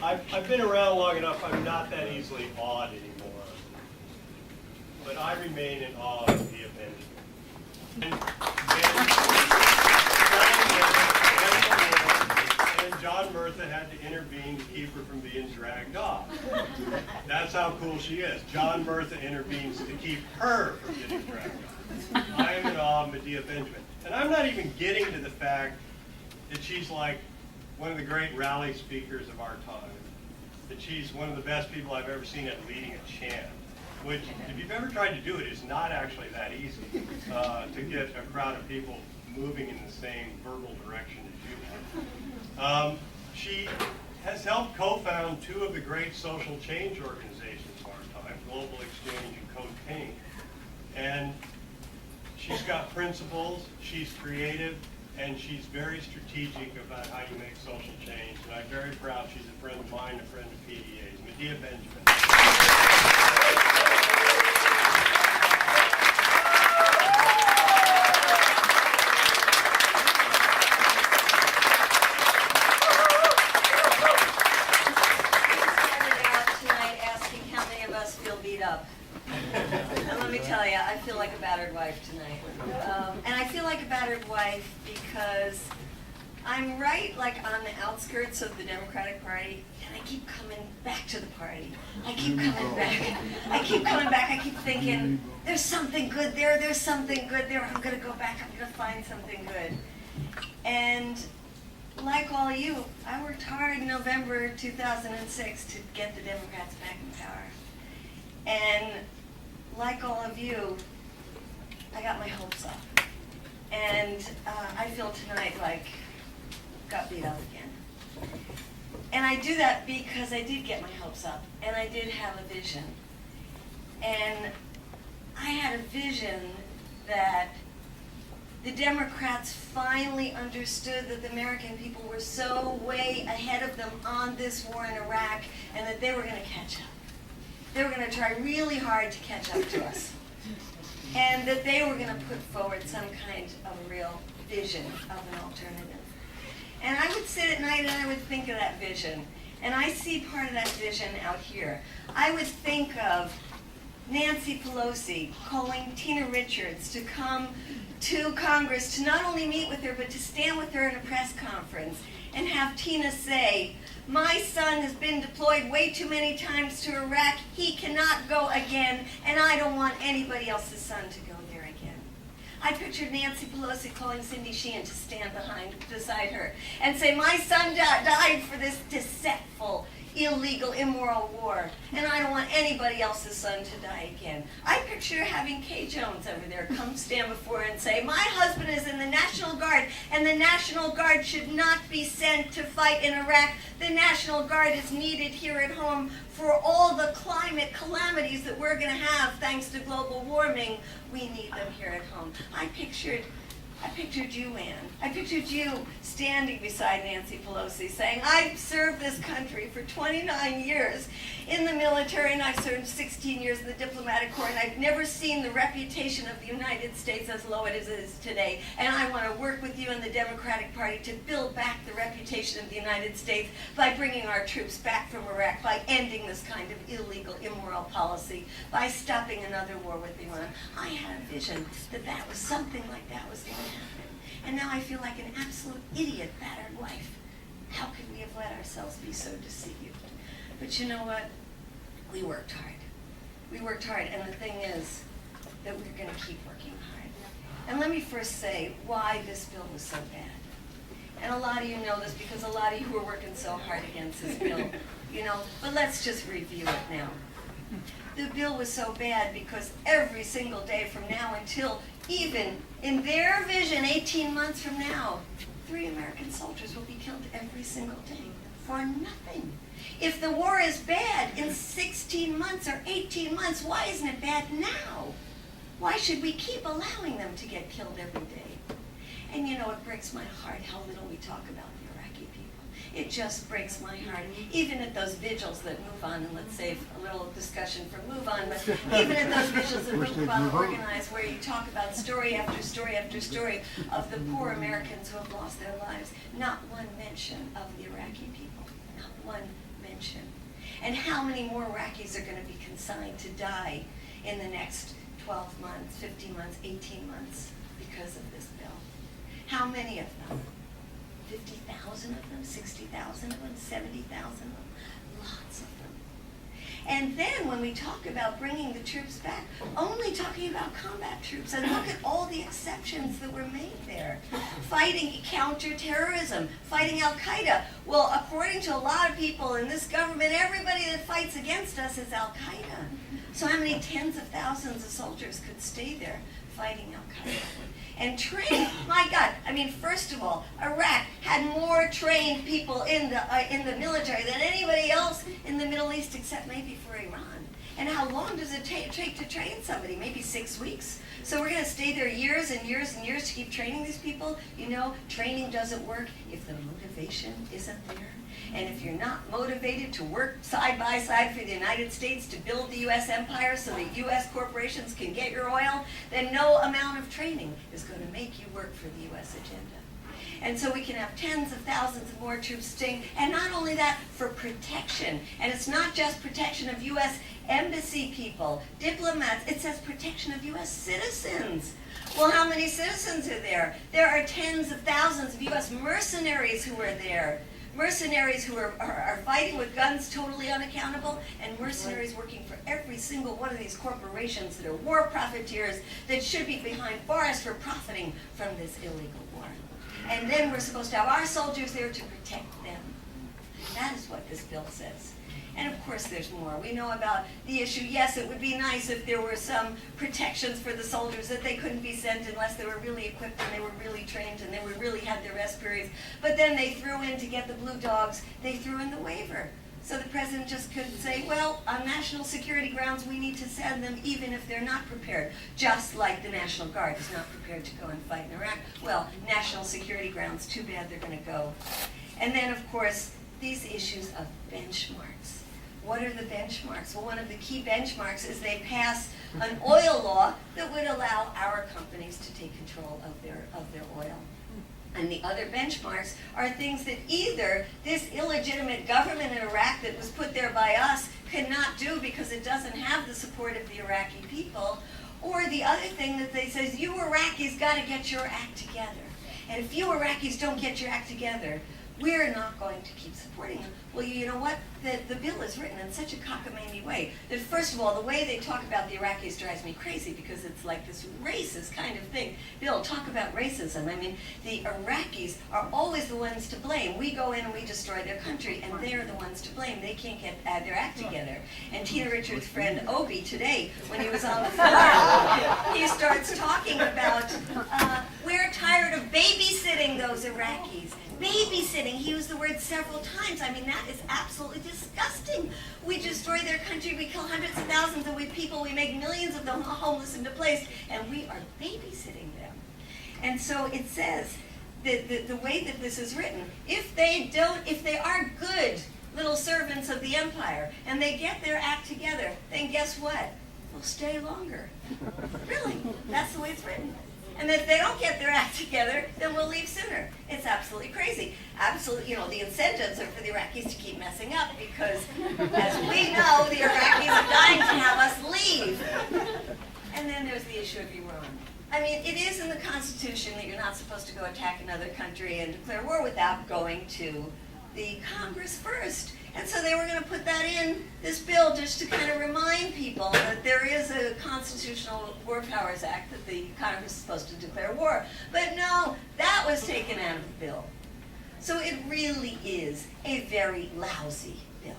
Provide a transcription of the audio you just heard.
I've been around long enough, I'm not that easily awed anymore. But I remain in awe of Medea Benjamin. And John Murtha had to intervene to keep her from being dragged off. That's how cool she is. John Murtha intervenes to keep her from getting dragged off. I am in awe of Medea Benjamin. And I'm not even getting to the fact that she's like one of the great rally speakers of our time. That she's one of the best people I've ever seen at leading a chant. Which, if you've ever tried to do it, is not actually that easy to get a crowd of people moving in the same verbal direction as you are. She has helped co-found two of the great social change organizations of our time, Global Exchange and Code Pink. And she's got principles, she's creative, and she's very strategic about how you make social change. And I'm very proud she's a friend of mine, a friend of PDA's. Medea Benjamin. And let me tell you, I feel like a battered wife tonight. And I feel like a battered wife because I'm right like on the outskirts of the Democratic Party, and I keep coming back to the party. I keep coming back. I keep coming back. I keep thinking, there's something good there. There's something good there. I'm going to go back. I'm going to find something good. And like all of you, I worked hard in November 2006 to get the Democrats back in power. And like all of you, I got my hopes up. And I feel tonight like got beat up again. And I do that because I did get my hopes up, and I did have a vision. And I had a vision that the Democrats finally understood that the American people were so way ahead of them on this war in Iraq, and that they were going to catch up. They were going to try really hard to catch up to us. And that they were going to put forward some kind of a real vision of an alternative. And I would sit at night and I would think of that vision. And I see part of that vision out here. I would think of Nancy Pelosi calling Tina Richards to come to Congress to not only meet with her, but to stand with her in a press conference and have Tina say, "My son has been deployed way too many times to Iraq. He cannot go again, and I don't want anybody else's son to go there again." I pictured Nancy Pelosi calling Cindy Sheehan to stand beside her and say, "My son died for this deceitful, illegal, immoral war, and I don't want anybody else's son to die again." I picture having Kay Jones over there come stand before her and say, "My husband is in the National Guard, and the National Guard should not be sent to fight in Iraq. The National Guard is needed here at home for all the climate calamities that we're going to have thanks to global warming. We need them here at home." I pictured you, Ann. I pictured you standing beside Nancy Pelosi saying, "I've served this country for 29 years in the military, and I've served 16 years in the diplomatic corps, and I've never seen the reputation of the United States as low as it is today. And I want to work with you in the Democratic Party to build back the reputation of the United States by bringing our troops back from Iraq, by ending this kind of illegal, immoral policy, by stopping another war with Iran." I had a vision that that was something like that was going to happen. And now I feel like an absolute idiot, battered wife. How could we have let ourselves be so deceived? But you know what? We worked hard. We worked hard, and the thing is that we're going to keep working hard. And let me first say why this bill was so bad. And a lot of you know this because a lot of you were working so hard against this bill, but let's just review it now. The bill was so bad because every single day from now until even in their vision 18 months from now, 3 American soldiers will be killed every single day for nothing. If the war is bad in 16 months or 18 months, why isn't it bad now? Why should we keep allowing them to get killed every day? And it breaks my heart how little we talk about the Iraqi people. It just breaks my heart. Even at those vigils that Move On, and let's save a little discussion for Move On, but even at those vigils that Move On organize, where you talk about story after story after story of the poor Americans who have lost their lives, not one mention of the Iraqi people. Not one mention. attention. And how many more Iraqis are going to be consigned to die in the next 12 months, 15 months, 18 months because of this bill? How many of them? 50,000 of them, 60,000 of them, 70,000 of them? Lots of them. And then when we talk about bringing the troops back, only talking about combat troops, and look at all the exceptions that were made there. Fighting counterterrorism, fighting Al-Qaeda. Well, according to a lot of people in this government, everybody that fights against us is Al-Qaeda. So how many tens of thousands of soldiers could stay there fighting Al-Qaeda? And train, my God, I mean, first of all, Iraq had more trained people in the military than anybody else in the Middle East except maybe for Iran. And how long does it take to train somebody? Maybe 6 weeks. So we're going to stay there years and years and years to keep training these people? You know, training doesn't work if the motivation isn't there. And if you're not motivated to work side by side for the United States to build the U.S. empire so that U.S. corporations can get your oil, then no amount of training is going to make you work for the U.S. agenda. And so we can have tens of thousands of more troops staying, and not only that, for protection. And it's not just protection of U.S. embassy people, diplomats, it says protection of U.S. citizens. Well, how many citizens are there? There are tens of thousands of U.S. mercenaries who are there. Mercenaries who are fighting with guns totally unaccountable, and mercenaries working for every single one of these corporations that are war profiteers that should be behind bars for profiting from this illegal war. And then we're supposed to have our soldiers there to protect them. That is what this bill says. And of course there's more. We know about the issue, yes, it would be nice if there were some protections for the soldiers, that they couldn't be sent unless they were really equipped and they were really trained and they were really had their rest periods. But then they threw in, to get the blue dogs, they threw in the waiver. So the president just could say, well, on national security grounds, we need to send them even if they're not prepared. Just like the National Guard is not prepared to go and fight in Iraq. Well, national security grounds, too bad they're going to go. And then, of course, these issues of benchmarks. What are the benchmarks? Well, one of the key benchmarks is they pass an oil law that would allow our companies to take control of their oil. And the other benchmarks are things that either this illegitimate government in Iraq that was put there by us cannot do because it doesn't have the support of the Iraqi people, or the other thing that they say is, you Iraqis got to get your act together. And if you Iraqis don't get your act together, we're not going to keep supporting them. Well, you know what? The bill is written in such a cockamamie way that, first of all, the way they talk about the Iraqis drives me crazy because it's like this racist kind of thing. Bill, talk about racism. I mean, the Iraqis are always the ones to blame. We go in and we destroy their country, and they're the ones to blame. They can't get their act together. And Tina Richards' friend Obi today, when he was on the floor, he starts talking about, we're tired of babysitting those Iraqis. Babysitting, he used the word several times. I mean, that is absolutely disgusting. We destroy their country, we kill hundreds of thousands of people, we make millions of them homeless and displaced, and we are babysitting them. And so it says that the way that this is written, if they are good little servants of the empire, and they get their act together, then guess what? They'll stay longer. Really, that's the way it's written. And if they don't get their act together, then we'll leave sooner. It's absolutely crazy. Absolutely, you know, the incentives are for the Iraqis to keep messing up because, as we know, the Iraqis are dying to have us leave. And then there's the issue of Iran. I mean, it is in the Constitution that you're not supposed to go attack another country and declare war without going to the Congress first. And so they were going to put that in this bill just to kind of remind people that there is a Constitutional War Powers Act that the Congress is supposed to declare war. But no, that was taken out of the bill. So it really is a very lousy bill.